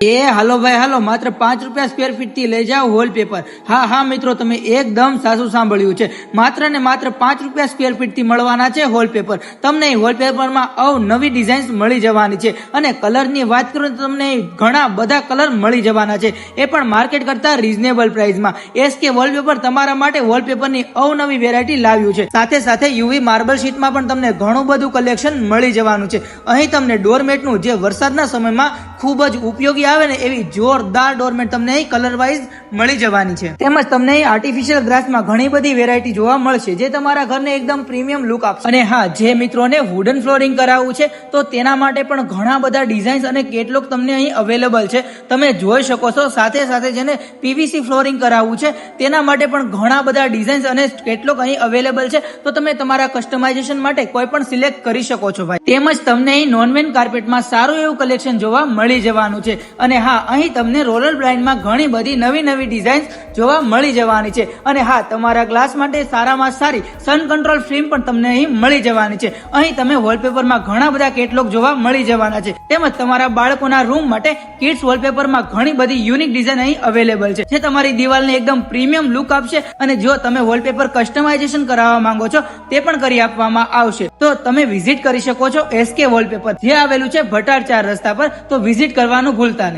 હાલો ભાઈ હાલો, માત્ર 5 રૂપિયા સ્ક્વેર ફીટ થી લઈ જાઓ વોલપેપર. હા મિત્રો, તમે એકદમ સાચું સાંભળ્યું છે. માત્ર ને માત્ર 5 રૂપિયા સ્ક્વેર ફીટ થી મળવાના છે વોલપેપર. તમને વોલપેપરમાં અવનવી ડિઝાઇન્સ મળી જવાની છે અને કલરની વાત કરું તો તમને ઘણા બધા કલર મળી જવાના છે, એ પણ માર્કેટ કરતા રીઝનેબલ પ્રાઇસમાં. SK વોલપેપર તમારા માટે વોલપેપરની અવનવી વેરાયટી લાવ્યું છે. સાથે યુવી માર્બલ શીટમાં પણ તમને ઘણું બધું કલેક્શન મળી જવાનું છે. અહીં તમને ડોરમેટનું જે વરસાદના સમયમાં ખૂબ જ ઉપયોગી આવે ને એવી જોરદાર ડોરમેટ તમને અહીં કલર વાઇઝ મળી જવાની છે. તેમજ તમને અહીં આર્ટિફિશિયલ ગ્રાસમાં ઘણી બધી વેરાયટી જોવા મળશે, જે તમારા ઘરને એકદમ પ્રીમિયમ લુક આપશે. અને હા, જે મિત્રોને વુડન ફ્લોરિંગ કરાવવું છે તો તેના માટે પણ ઘણા બધા ડિઝાઇન્સ અને કેટલોગ તમને અહીં અવેલેબલ છે, તમે જોઈ શકો છો. સાથે જેને PVC ફ્લોરિંગ કરાવવું છે તેના માટે પણ ઘણા બધા ડિઝાઇન્સ અને કેટલોગ અહીં અવેલેબલ છે, તો તમે તમારા કસ્ટમાઇઝેશન માટે કોઈ પણ સિલેક્ટ કરી શકો છો ભાઈ. તેમજ તમને અહીં નોનવેન કાર્પેટમાં સારું એવું કલેક્શન જોવા મળી જવાનું છે. અને હા, અહીં તમને રોલર બ્લાઇન્ડમાં ઘણી બધી નવી ડિઝાઇન્સ જોવા મળી જવાની છે. અને હા, તમારા ગ્લાસ માટે સારામાં સારી સન કંટ્રોલ ફિલ્મ પણ તમને અહીં મળી જવાની છે. અહીં તમે વોલપેપરમાં ઘણા બધા કેટલોગ જોવા મળી જવાના છે. તેમજ તમારા બાળકોના રૂમ માટે કિડ્સ વોલપેપરમાં ઘણી બધી યુનિક ડિઝાઇન અહીં અવેલેબલ છે, જે તમારી દિવાલને એકદમ પ્રીમિયમ લુક આપશે. અને જો તમે વોલપેપર કસ્ટમાઇઝેશન કરાવવા માંગો છો તે પણ કરી આપવામાં આવશે. તો તમે વિઝિટ કરી શકો છો SK વોલપેપર, જે આવેલું છે ભટાર 4 રસ્તા પર. તો વિઝિટ કરવાનું ભૂલતા